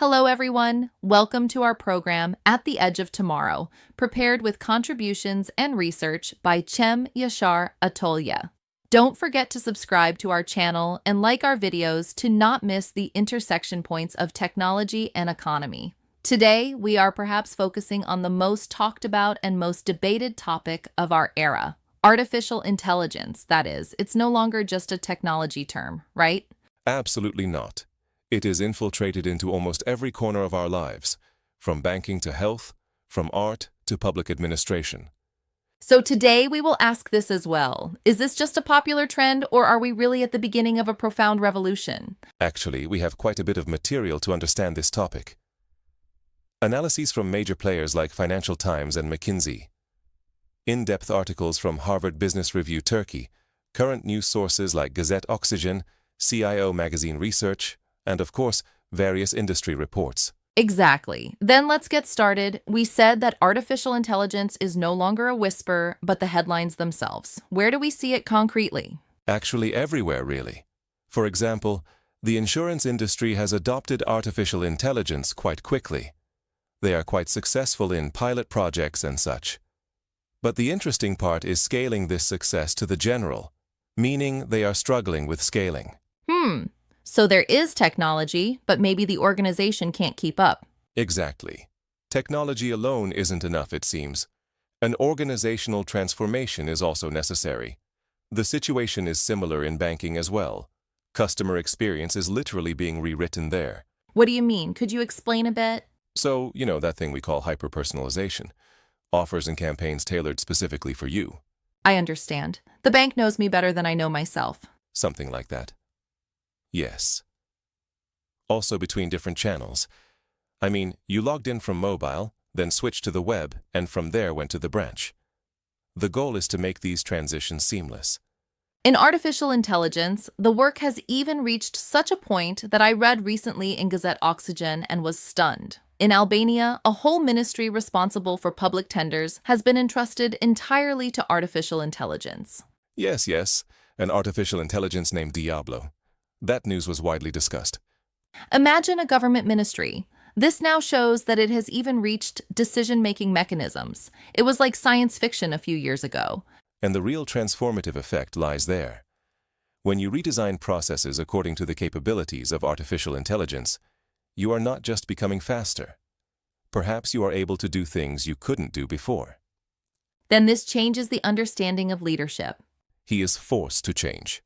Hello, everyone. Welcome to our program, At the Edge of Tomorrow, prepared with contributions and research by Yasar Atolye. Don't forget to subscribe to our channel and like our videos to not miss the intersection points of technology and economy. Today, we are perhaps focusing on the most talked about and most debated topic of our era, artificial intelligence. That is, it's no longer just a technology term, right? Absolutely not. It is infiltrated into almost every corner of our lives, from banking to health, from art to public administration. So today we will ask this as well. Is this just a popular trend, or are we really at the beginning of a profound revolution? Actually, we have quite a bit of material to understand this topic. Analyses from major players like Financial Times and McKinsey, in-depth articles from Harvard Business Review Turkey, current news sources like Gazette Oxygen, CIO Magazine Research, and of course, various industry reports. Exactly. Then let's get started. We said that artificial intelligence is no longer a whisper, but the headlines themselves. Where do we see it concretely? Actually, everywhere, really. For example, the insurance industry has adopted artificial intelligence quite quickly. They are quite successful in pilot projects and such. But the interesting part is scaling this success to the general, meaning they are struggling with scaling. So there is technology, but maybe the organization can't keep up. Exactly. Technology alone isn't enough, it seems. An organizational transformation is also necessary. The situation is similar in banking as well. Customer experience is literally being rewritten there. What do you mean? Could you explain a bit? So, that thing we call hyper-personalization. Offers and campaigns tailored specifically for you. I understand. The bank knows me better than I know myself. Something like that. Yes. Also between different channels. I mean, you logged in from mobile, then switched to the web, and from there went to the branch. The goal is to make these transitions seamless. In artificial intelligence, the work has even reached such a point that I read recently in Gazette Oxygen and was stunned. In Albania, a whole ministry responsible for public tenders has been entrusted entirely to artificial intelligence. Yes, an artificial intelligence named Diablo. That news was widely discussed. Imagine a government ministry. This now shows that it has even reached decision-making mechanisms. It was like science fiction a few years ago. And the real transformative effect lies there. When you redesign processes according to the capabilities of artificial intelligence, you are not just becoming faster. Perhaps you are able to do things you couldn't do before. Then this changes the understanding of leadership. He is forced to change.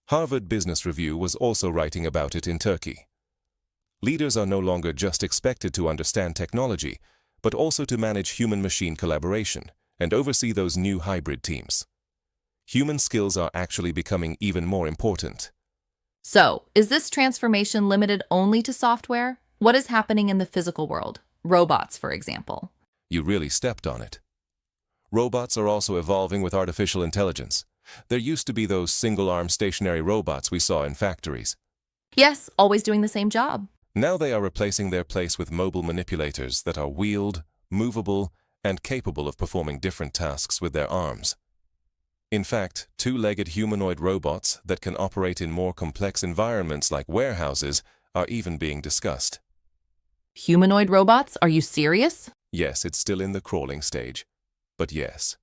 Harvard Business Review was also writing about it in Turkey. Leaders are no longer just expected to understand technology, but also to manage human-machine collaboration and oversee those new hybrid teams. Human skills are actually becoming even more important. So, is this transformation limited only to software? What is happening in the physical world? Robots, for example. You really stepped on it. Robots are also evolving with artificial intelligence. There used to be those single-arm stationary robots we saw in factories. Yes, always doing the same job. Now they are replacing their place with mobile manipulators that are wheeled, movable, and capable of performing different tasks with their arms. In fact, two-legged humanoid robots that can operate in more complex environments like warehouses are even being discussed. Humanoid robots? Are you serious? Yes, it's still in the crawling stage. But yes.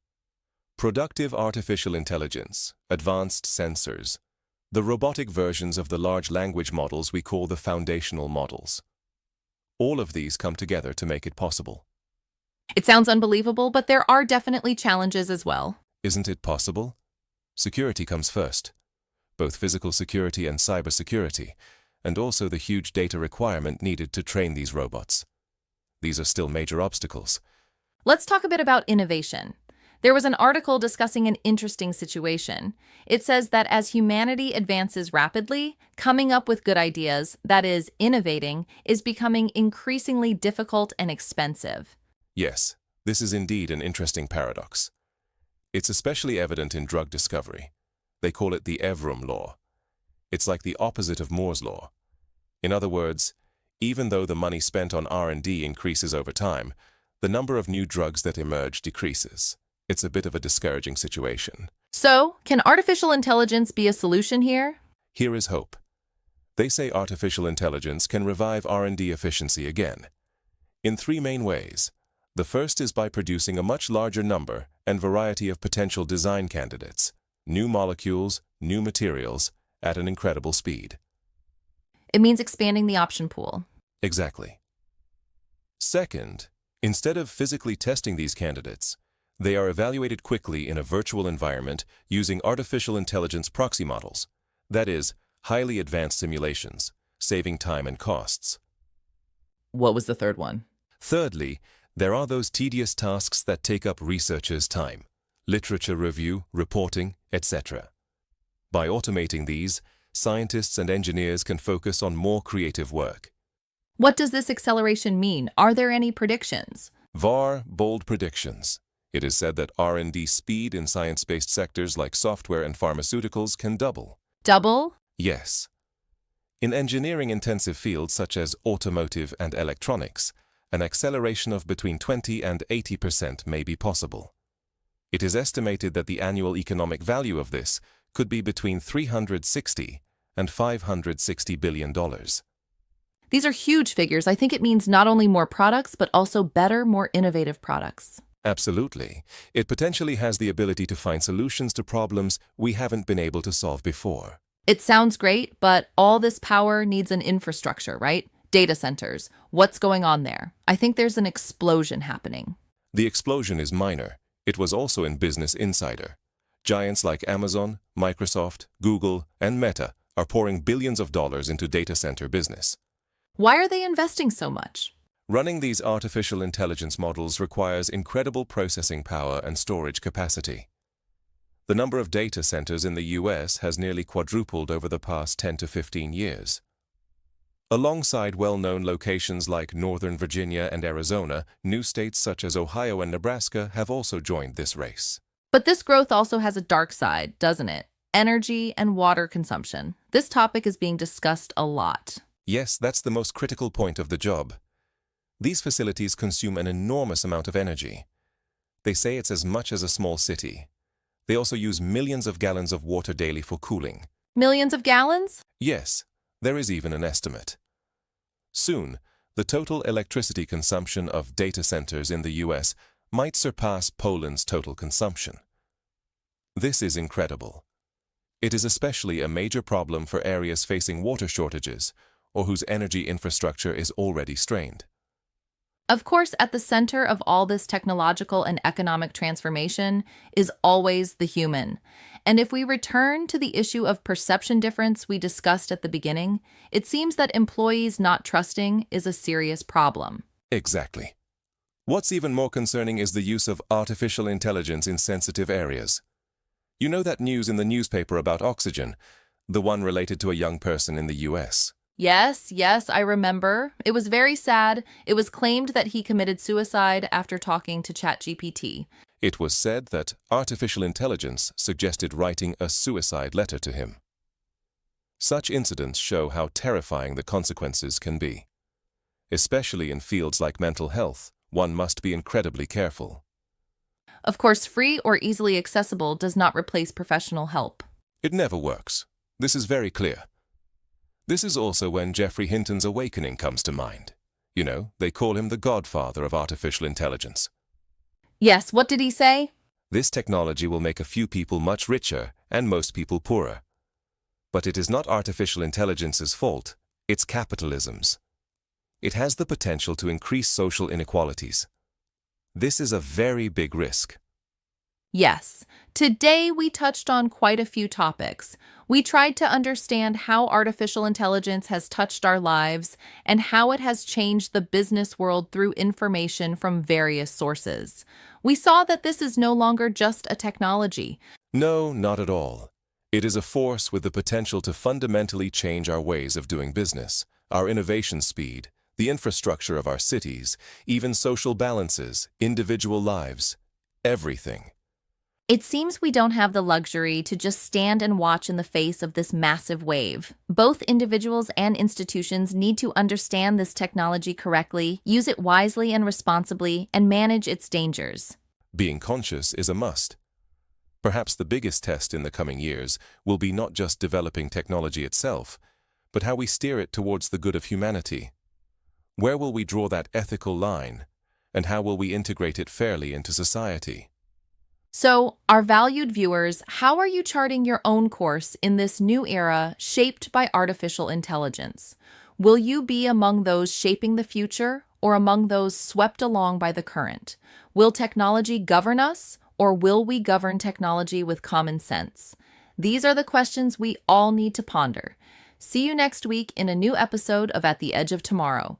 Productive artificial intelligence, advanced sensors, the robotic versions of the large language models we call the foundational models. All of these come together to make it possible. It sounds unbelievable, but there are definitely challenges as well. Isn't it possible? Security comes first, both physical security and cybersecurity, and also the huge data requirement needed to train these robots. These are still major obstacles. Let's talk a bit about innovation. There was an article discussing an interesting situation. It says that as humanity advances rapidly, coming up with good ideas, that is, innovating, is becoming increasingly difficult and expensive. Yes, this is indeed an interesting paradox. It's especially evident in drug discovery. They call it the Eroom law. It's like the opposite of Moore's law. In other words, even though the money spent on R&D increases over time, the number of new drugs that emerge decreases. It's a bit of a discouraging situation. So, can artificial intelligence be a solution here? Here is hope. They say artificial intelligence can revive R&D efficiency again. In three main ways. The first is by producing a much larger number and variety of potential design candidates, new molecules, new materials, at an incredible speed. It means expanding the option pool. Exactly. Second, instead of physically testing these candidates, they are evaluated quickly in a virtual environment using artificial intelligence proxy models, that is, highly advanced simulations, saving time and costs. What was the third one? Thirdly, there are those tedious tasks that take up researchers' time, literature review, reporting, etc. By automating these, scientists and engineers can focus on more creative work. What does this acceleration mean? Are there any predictions? Bold predictions. It is said that R&D speed in science-based sectors like software and pharmaceuticals can double. Double? Yes. In engineering-intensive fields such as automotive and electronics, an acceleration of between 20 and 80% may be possible. It is estimated that the annual economic value of this could be between $360 and $560 billion. These are huge figures. I think it means not only more products, but also better, more innovative products. Absolutely. It potentially has the ability to find solutions to problems we haven't been able to solve before. It sounds great, but all this power needs an infrastructure, right? Data centers. What's going on there? I think there's an explosion happening. The explosion is minor. It was also in Business Insider. Giants like Amazon, Microsoft, Google, and Meta are pouring billions of dollars into data center business. Why are they investing so much? Running these artificial intelligence models requires incredible processing power and storage capacity. The number of data centers in the US has nearly quadrupled over the past 10 to 15 years. Alongside well-known locations like Northern Virginia and Arizona, new states such as Ohio and Nebraska have also joined this race. But this growth also has a dark side, doesn't it? Energy and water consumption. This topic is being discussed a lot. Yes, that's the most critical point of the job. These facilities consume an enormous amount of energy. They say it's as much as a small city. They also use millions of gallons of water daily for cooling. Millions of gallons? Yes, there is even an estimate. Soon, the total electricity consumption of data centers in the US might surpass Poland's total consumption. This is incredible. It is especially a major problem for areas facing water shortages or whose energy infrastructure is already strained. Of course, at the center of all this technological and economic transformation is always the human. And if we return to the issue of perception difference we discussed at the beginning, it seems that employees not trusting is a serious problem. Exactly. What's even more concerning is the use of artificial intelligence in sensitive areas. You know that news in the newspaper about oxygen, the one related to a young person in the US? Yes, I remember. It was very sad. It was claimed that he committed suicide after talking to ChatGPT. It was said that artificial intelligence suggested writing a suicide letter to him. Such incidents show how terrifying the consequences can be. Especially in fields like mental health, one must be incredibly careful. Of course, free or easily accessible does not replace professional help. It never works. This is very clear. This is also when Geoffrey Hinton's awakening comes to mind. You know, they call him the godfather of artificial intelligence. Yes, what did he say? This technology will make a few people much richer and most people poorer. But it is not artificial intelligence's fault, it's capitalism's. It has the potential to increase social inequalities. This is a very big risk. Yes. Today we touched on quite a few topics. We tried to understand how artificial intelligence has touched our lives and how it has changed the business world through information from various sources. We saw that this is no longer just a technology. No, not at all. It is a force with the potential to fundamentally change our ways of doing business, our innovation speed, the infrastructure of our cities, even social balances, individual lives, everything. It seems we don't have the luxury to just stand and watch in the face of this massive wave. Both individuals and institutions need to understand this technology correctly, use it wisely and responsibly, and manage its dangers. Being conscious is a must. Perhaps the biggest test in the coming years will be not just developing technology itself, but how we steer it towards the good of humanity. Where will we draw that ethical line, and how will we integrate it fairly into society? So, our valued viewers, how are you charting your own course in this new era shaped by artificial intelligence? Will you be among those shaping the future or among those swept along by the current? Will technology govern us, or will we govern technology with common sense? These are the questions we all need to ponder. See you next week in a new episode of At the Edge of Tomorrow.